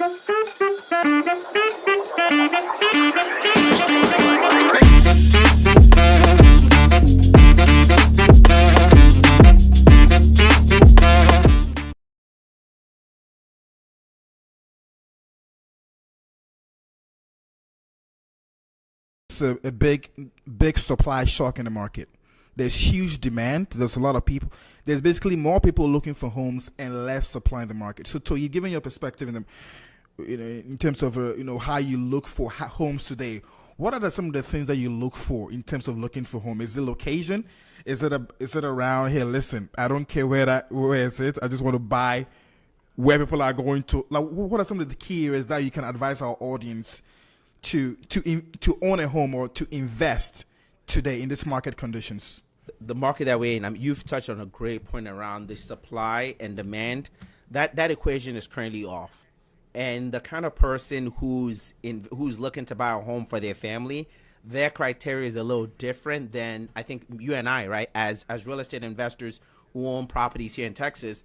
A big supply shock in the market. There's huge demand. There's a lot of people. There's basically more people looking for homes and less supply in the market. So, you're giving your perspective in terms of how you look for homes today. What are some of the things that you look for in terms of looking for home? Is it location? Is it around here? Listen, I don't care where is it. I just want to buy where people are going to. Like, what are some of the key areas that you can advise our audience to own a home or to invest today in this market conditions? The market that we're in, I mean, you've touched on a great point around the supply and demand. That equation is currently off, and the kind of person who's looking to buy a home for their family, their criteria is a little different than I think you and I, right? As real estate investors who own properties here in Texas,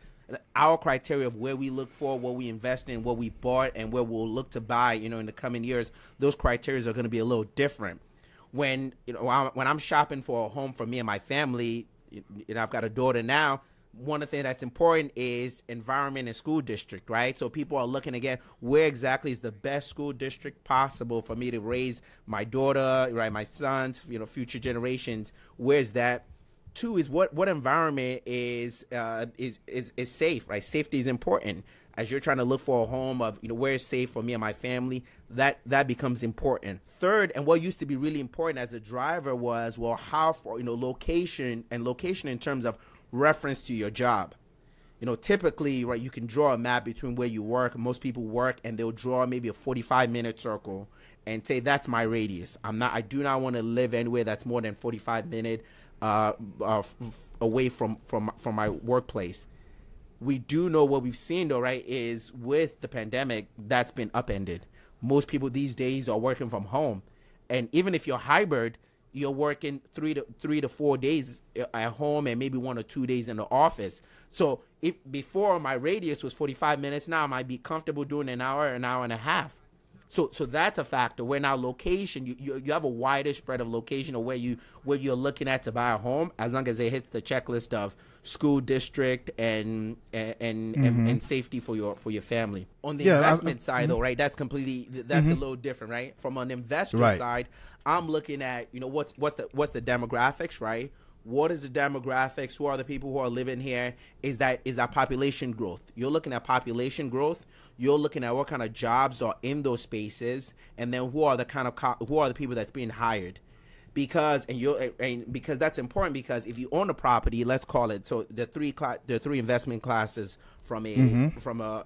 our criteria of where we look for, what we invest in, what we bought, and where we'll look to buy, in the coming years, those criteria are going to be a little different. When I'm shopping for a home for me and my family, I've got a daughter now. One of the things that's important is environment and school district, right? So people are looking again, where exactly is the best school district possible for me to raise my daughter, right, my sons, future generations. Where's that? Two is what environment is safe, right? Safety is important. As you're trying to look for a home of, where is safe for me and my family, that becomes important. Third, and what used to be really important as a driver was, well, how far, location in terms of reference to your job. Typically, right, you can draw a map between where you work. Most people work and they'll draw maybe a 45-minute circle and say, that's my radius. I do not want to live anywhere that's more than 45 minutes away from my workplace. We do know what we've seen though, right, is with the pandemic, that's been upended. Most people these days are working from home. And even if you're hybrid, you're working 3 to 4 days at home and maybe 1 or 2 days in the office. So if before my radius was 45 minutes, now I might be comfortable doing an hour and a half. So that's a factor. Where now location, you have a wider spread of location of where you're looking at to buy a home, as long as it hits the checklist of school district and safety for your family. On the investment side, though, right? That's a little different, right? From an investor side, I'm looking at what's the demographics, right? What is the demographics? Who are the people who are living here? Is that population growth? You're looking at population growth. You're looking at what kind of jobs are in those spaces, and then who are the people that's being hired. Because that's important, because if you own a property, let's call it, so the three investment classes from a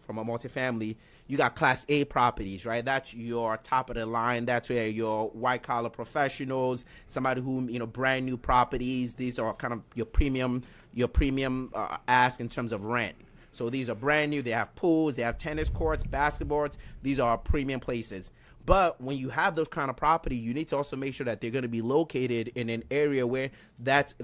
multifamily, you got class A properties, right? That's your top of the line. That's where your white collar professionals, somebody who, brand new properties. These are kind of your premium ask in terms of rent. So these are brand new. They have pools, they have tennis courts, basketballs. These are premium places. But when you have those kind of property, you need to also make sure that they're going to be located in an area where that's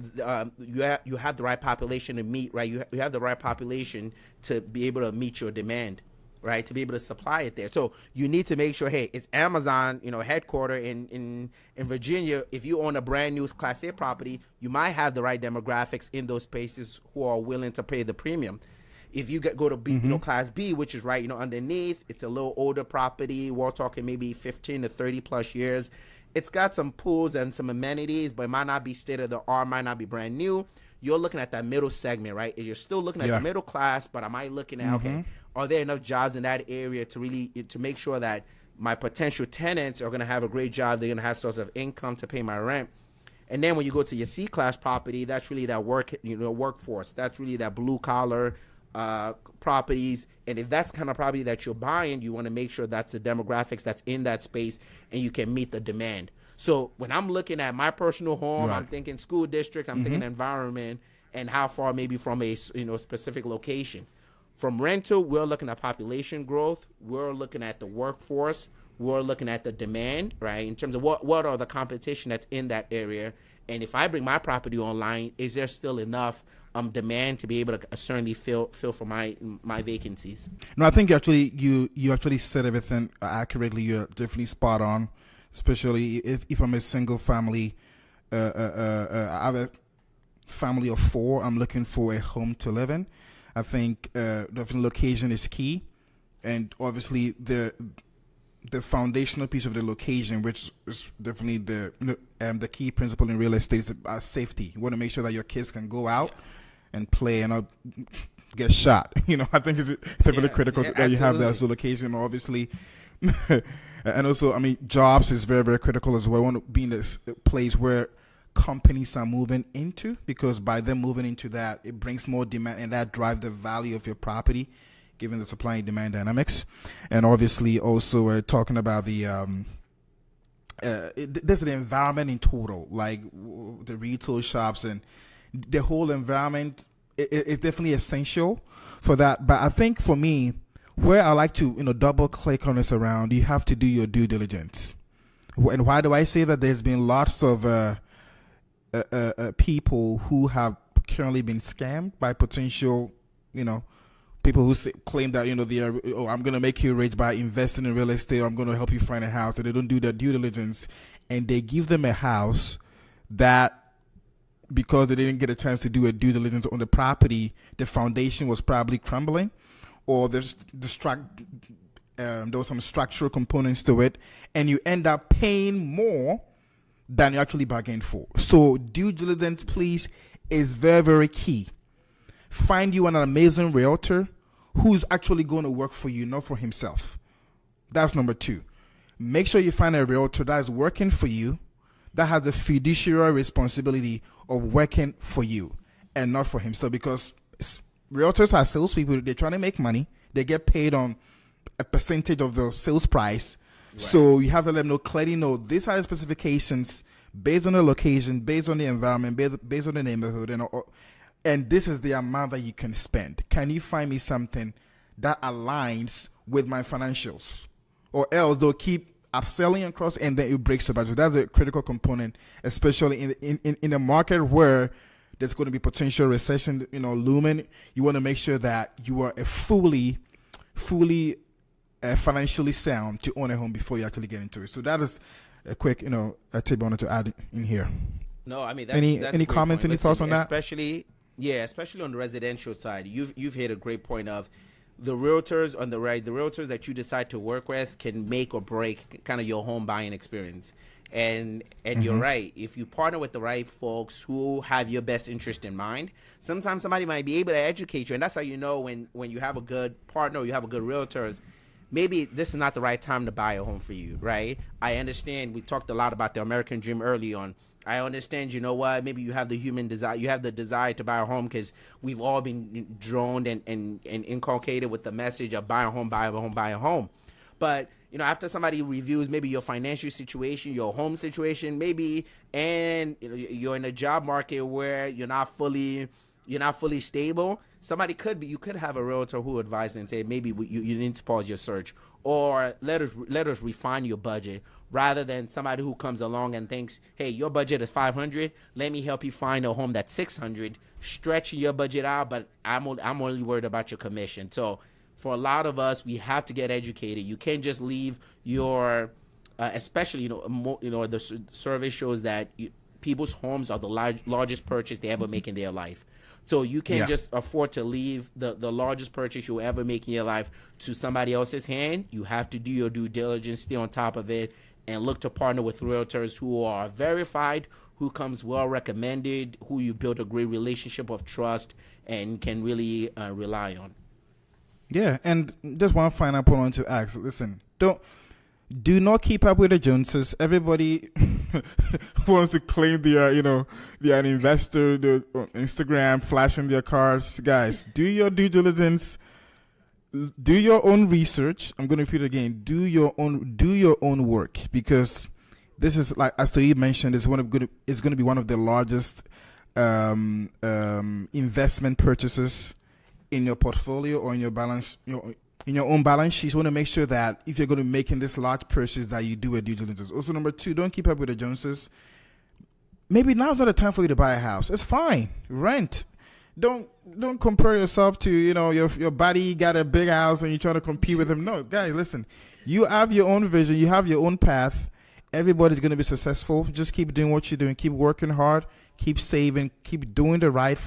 you have the right population to meet, right? You have the right population to be able to meet your demand, right? To be able to supply it there. So you need to make sure, hey, it's Amazon, headquarter in Virginia. If you own a brand new Class A property, you might have the right demographics in those spaces who are willing to pay the premium. If you go to B, Class B, which is right, underneath, it's a little older property. We're talking maybe 15 to 30 plus years. It's got some pools and some amenities, but it might not be state of the art, might not be brand new. You're looking at that middle segment, right? You're still looking at the middle class, but am I looking at, okay, are there enough jobs in that area to make sure that my potential tenants are going to have a great job, they're going to have source of income to pay my rent? And then when you go to your C-class property, that's really that workforce. That's really that blue collar properties. And if that's kind of property that you're buying, you want to make sure that's the demographics that's in that space and you can meet the demand. So when I'm looking at my personal home, I'm thinking school district, I'm thinking environment, and how far maybe from a specific location. From rental, we're looking at population growth, we're looking at the workforce, we're looking at the demand, right, in terms of what are the competition that's in that area, And if I bring my property online, is there still enough demand to be able to certainly fill for my vacancies? No, I think you actually said everything accurately. You're definitely spot on, especially if I'm a single family. I have a family of 4. I'm looking for a home to live in. I think definitely location is key, and obviously the foundational piece of the location, which is definitely the key principle in real estate, is safety. You want to make sure that your kids can go out and play and not get shot. I think it's really critical that you have that as a location, obviously. And also, jobs is very, very critical as well. I want to be in this place where companies are moving into, because by them moving into that, it brings more demand, and that drives the value of your property, given the supply and demand dynamics. And obviously, also we're talking about there's the environment in total, like the retail shops and the whole environment. It's definitely essential for that. But I think for me, where I like to double click on this around, you have to do your due diligence. And why do I say that? There's been lots of people who have currently been scammed by potential, people who claim that they are, I'm going to make you rich by investing in real estate, or I'm going to help you find a house, and they don't do their due diligence, and they give them a house that, because they didn't get a chance to do a due diligence on the property, the foundation was probably crumbling, or there was some structural components to it, and you end up paying more than you actually bargained for. So due diligence, please, is very, very key. Find you an amazing realtor who's actually going to work for you, not for himself. That's number 2. Make sure you find a realtor that is working for you, that has the fiduciary responsibility of working for you and not for himself, because realtors are salespeople. They're trying to make money. They get paid on a percentage of the sales price. Right. So you have to let them clearly know these are the specifications based on the location, based on the environment, based on the neighborhood, and this is the amount that you can spend. Can you find me something that aligns with my financials? Or else they'll keep upselling across, and then it breaks the budget. That's a critical component, especially in a market where there's going to be potential recession, looming. You want to make sure that you are a fully financially sound to own a home before you actually get into it. So that is a quick, a tip I wanted to add in here. No, that's any comment, any thoughts on that? Especially on the residential side, you've hit a great point of the realtors on the right. The realtors that you decide to work with can make or break kind of your home buying experience. And you're right. If you partner with the right folks who have your best interest in mind, sometimes somebody might be able to educate you, and that's how you know when you have a good partner, or you have a good realtors. Maybe this is not the right time to buy a home for you, right? I understand. We talked a lot about the American dream early on. I understand, maybe you have the human desire, you have the desire to buy a home because we've all been droned and inculcated with the message of buy a home, buy a home, buy a home. But, after somebody reviews maybe your financial situation, your home situation, maybe, and you're in a job market where you're not fully stable, you could have a realtor who advises and say, maybe you need to pause your search, or let us refine your budget, rather than somebody who comes along and thinks, hey, your budget is $500, let me help you find a home that's $600, stretching your budget out, but I'm only worried about your commission. So for a lot of us, we have to get educated. You can't just leave your, especially, the survey shows that people's homes are the largest purchase they ever make in their life. So you can't just afford to leave the largest purchase you'll ever make in your life to somebody else's hand. You have to do your due diligence, stay on top of it, and look to partner with realtors who are verified, who comes well recommended, who you build a great relationship of trust and can really rely on. Yeah, and just one final point I want to ask. Listen, do not keep up with the Joneses. Everybody wants to claim they are, they are an investor. They're on Instagram flashing their cars. Guys, do your due diligence. Do your own research. I'm going to repeat it again. Do your own work, because this is, like as Toyi mentioned, it's going to be one of the largest investment purchases in your portfolio or in your balance, in your own balance sheet. You want to make sure that if you're going to be making this large purchase, that you do a due diligence. Also, number 2, don't keep up with the Joneses. maybe now's not the time for you to buy a house. It's fine. Rent. Don't compare yourself to, your buddy got a big house and you're trying to compete with him. No, guys, listen. You have your own vision. You have your own path. Everybody's going to be successful. Just keep doing what you're doing. Keep working hard. Keep saving. Keep doing the right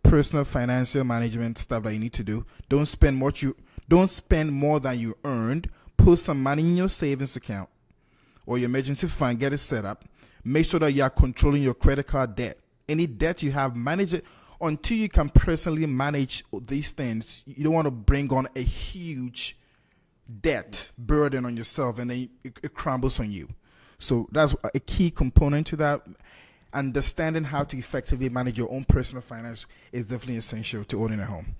personal financial management stuff that you need to do. Don't spend more than you earned. Put some money in your savings account or your emergency fund. Get it set up. Make sure that you are controlling your credit card debt. Any debt you have, manage it. Until you can personally manage these things, you don't want to bring on a huge debt burden on yourself and then it crumbles on you. So that's a key component to that. Understanding how to effectively manage your own personal finance is definitely essential to owning a home.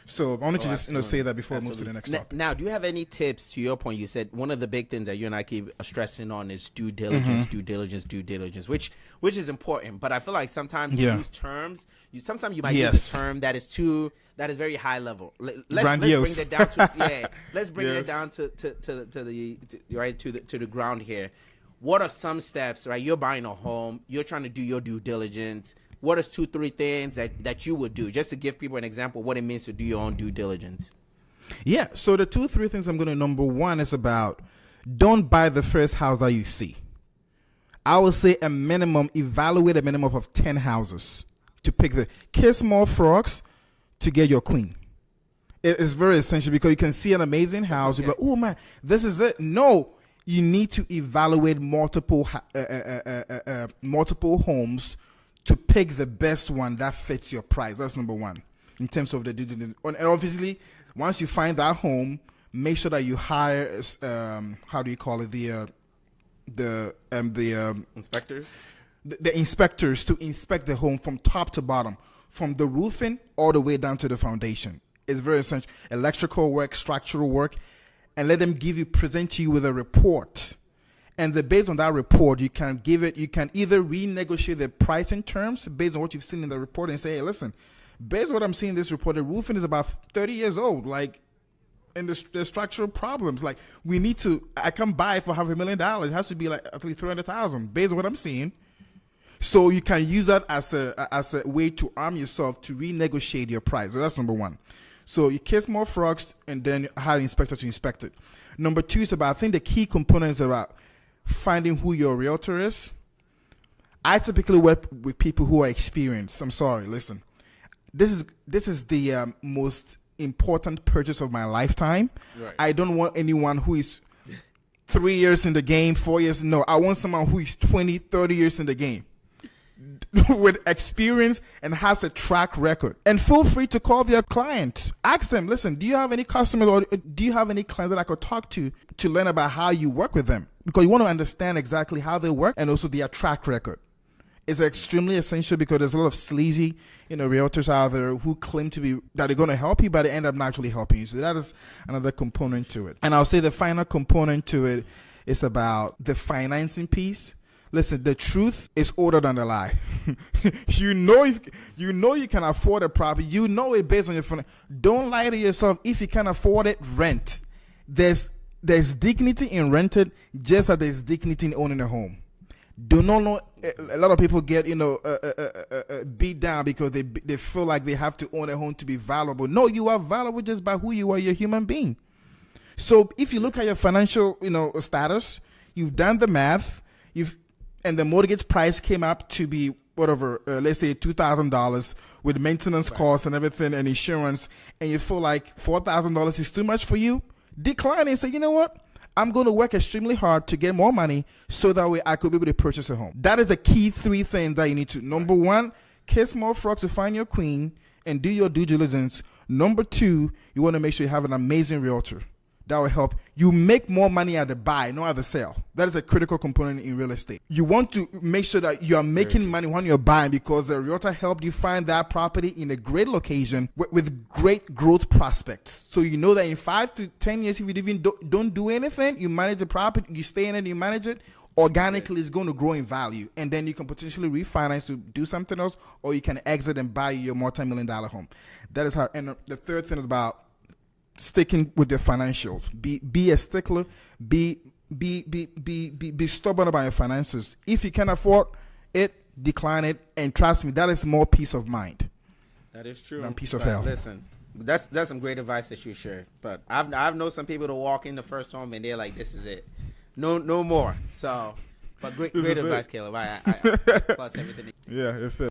So I wanted to just say that before I move to the next topic. Now, do you have any tips to your point? You said one of the big things that you and I keep stressing on is due diligence, due diligence, which is important. But I feel like sometimes you use terms. Sometimes you might use a term that is very high level. Let's bring it down to Let's bring it down to the ground here. What are some steps? Right, you're buying a home. You're trying to do your due diligence. What is 2-3 things that you would do, just to give people an example of what it means to do your own due diligence? Yeah, so the 2-3 things I'm going to, number one is about don't buy the first house that you see. I would say evaluate a minimum of 10 houses to pick kiss more frogs to get your queen. It is very essential because you can see an amazing house. You're like, oh man, this is it. No, you need to evaluate multiple homes to pick the best one that fits your price. That's number one in terms of the due diligence. And obviously, once you find that home, make sure that you hire how do you call it, the inspectors. The inspectors to inspect the home from top to bottom, from the roofing all the way down to the foundation. It's very essential. Electrical work, structural work, and let them present to you with a report. And based on that report, you can either renegotiate the pricing terms based on what you've seen in the report and say, hey, listen, based on what I'm seeing in this report, the roofing is about 30 years old. Like, and the structural problems, like I can't buy it for $500,000. It has to be like at least $300,000 based on what I'm seeing. So you can use that as a way to arm yourself to renegotiate your price. So that's number one. So you kiss more frogs and then hire an inspector to inspect it. Number two is about, I think the key component is about finding who your realtor is. I typically work with people who are experienced. I'm sorry, listen. This is the most important purchase of my lifetime. Right. I don't want anyone who is 3 years in the game, 4 years. No, I want someone who is 20, 30 years in the game with experience and has a track record. And feel free to call their client. Ask them, listen, do you have any customers or do you have any clients that I could talk to learn about how you work with them? Because you want to understand exactly how they work and also their track record. It's extremely essential because there's a lot of sleazy, realtors out there who claim that they're going to help you, but they end up not actually helping you. So that is another component to it. And I'll say the final component to it is about the financing piece. Listen, the truth is older than the lie. you know you can afford a property. You know it based on your finance. Don't lie to yourself. If you can afford it, rent. There's dignity in rented, just as there's dignity in owning a home. Do not know. A lot of people get beat down because they feel like they have to own a home to be valuable. No, you are valuable just by who you are. You're a human being. So if you look at your financial status, you've done the math. And the mortgage price came up to be whatever, let's say $2,000 with maintenance costs and everything and insurance, and you feel like $4,000 is too much for you, decline and say, you know what? I'm going to work extremely hard to get more money so that way I could be able to purchase a home. That is the key 3 things that you need to. Number 1, kiss more frogs to find your queen and do your due diligence. Number 2, you want to make sure you have an amazing realtor. That will help you make more money at the buy, not at the sale. That is a critical component in real estate. You want to make sure that you are making money when you're buying because the realtor helped you find that property in a great location with great growth prospects. So you know that in 5 to 10 years, if you even don't do anything, you manage the property, you stay in it, you manage it, organically it's going to grow in value. And then you can potentially refinance to do something else, or you can exit and buy your multi-million-dollar home. That is how. And the third thing is about sticking with your financials. Be a stickler. Be stubborn about your finances. If you can afford it, decline it, and trust me, that is more peace of mind. That is true. Than peace of But hell. Listen, that's some great advice that you shared. But I've known some people to walk in the first home and they're like, this is it, no more. So, but great advice, Caleb. I plus everything. Yeah, it's it.